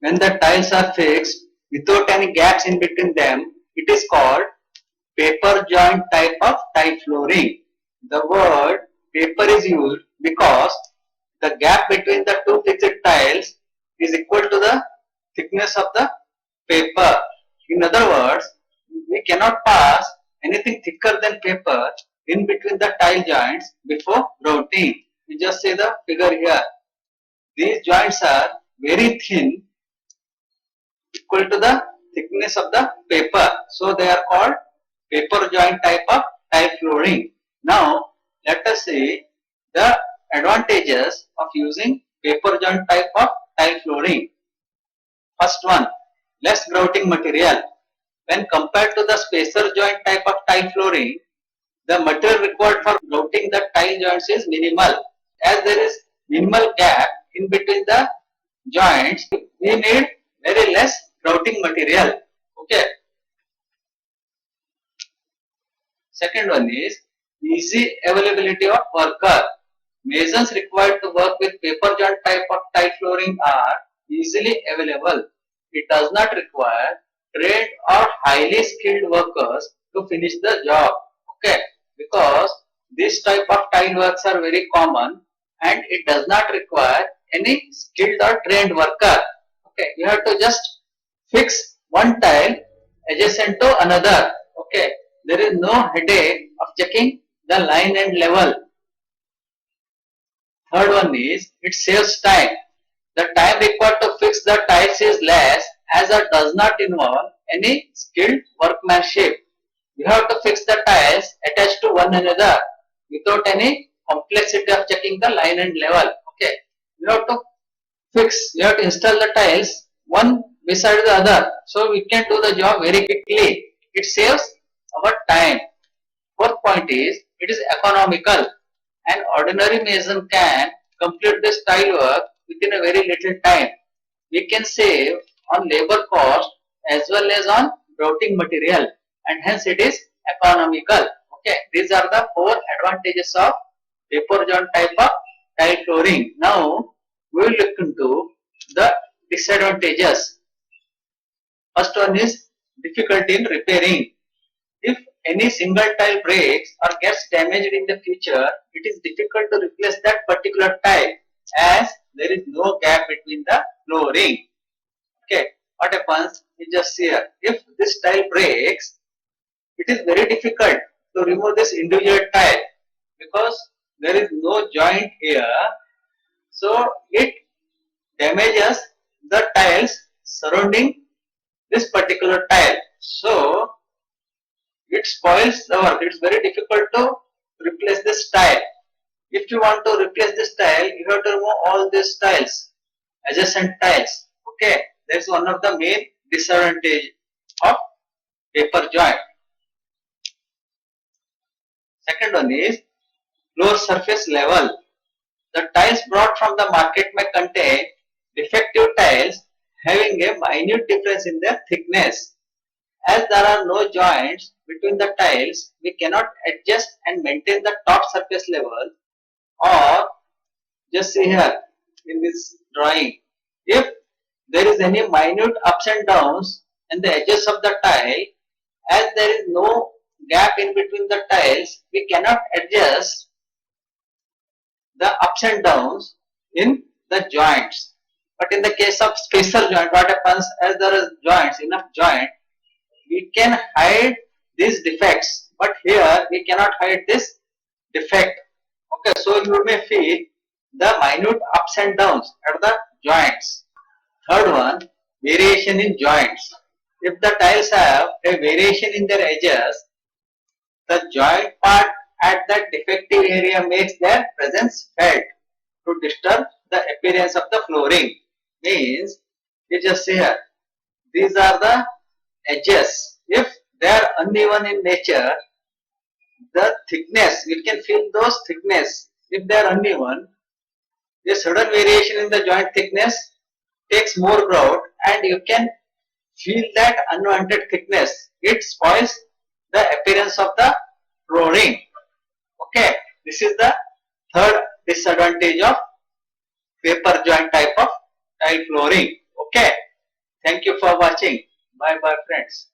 when the tiles are fixed without any gaps in between them, it is called paper joint type of tile flooring. The word paper is used because the gap between the two fixed tiles is equal to the thickness of the paper. In other words, we cannot pass anything thicker than paper in between the tile joints before grouting. You just see the figure here. These joints are very thin, equal to the thickness of the paper. So they are called paper joint type of tile flooring. Now let us see the advantages of using paper joint type of tile flooring. First one, less grouting material. When compared to the spacer joint type of tile flooring, the material required for grouting the tile joints is minimal. As there is minimal gap in between the joints, we need very less grouting material. Okay. Second one is easy availability of worker. Masons required to work with paper joint type of tile flooring are easily available. It does not require trained or highly skilled workers to finish the job. Okay, because this type of tile works are very common and it does not require any skilled or trained worker. Okay, you have to just fix one tile adjacent to another. Okay, there is no headache of checking the line and level. Third one is it saves time. The time required to fix the tiles is less as it does not involve any skilled workmanship. You have to fix the tiles attached to one another without any complexity of checking the line and level. Okay, you have to you have to install the tiles one beside the other, so we can do the job very quickly. It saves our time. Fourth point is it is economical. An ordinary mason can complete this tile work within a very little time. We can save on labor cost as well as on grouting material, and hence it is economical. Okay, these are the four advantages of paper joint type of tile flooring. Now we will look into the disadvantages. First one is difficulty in repairing. If any single tile breaks or gets damaged in the future, it is difficult to replace that particular tile as there is no gap between the flooring. Okay, what happens? You just see here. If this tile breaks, it is very difficult to remove this individual tile because there is no joint here. So it damages the tiles surrounding this particular tile. So it spoils the work. It's very difficult to replace this tile. If you want to replace this tile, you have to remove all these tiles, adjacent tiles. Okay, that's one of the main disadvantage of paper joint. Second one is floor surface level. The tiles brought from the market may contain defective tiles having a minute difference in their thickness. As there are no joints between the tiles, we cannot adjust and maintain the top surface level, or just see here in this drawing, if there is any minute ups and downs in the edges of the tile, as there is no gap in between the tiles, we cannot adjust the ups and downs in the joints. But in the case of spacer joint, what happens? As there is joints, enough joint, we can hide these defects, but here we cannot hide this defect. Okay, so you may feel the minute ups and downs at the joints. Third one, variation in joints. If the tiles have a variation in their edges, the joint part at that defective area makes their presence felt to disturb the appearance of the flooring. Means, you just see here, these are the edges. If they are uneven in nature, the thickness, you can feel those thickness. If they are uneven, a sudden variation in the joint thickness takes more grout and you can feel that unwanted thickness. It spoils the appearance of the flooring. Okay, this is the third disadvantage of paper joint type of tile flooring. Okay, Thank you for watching. Bye bye friends.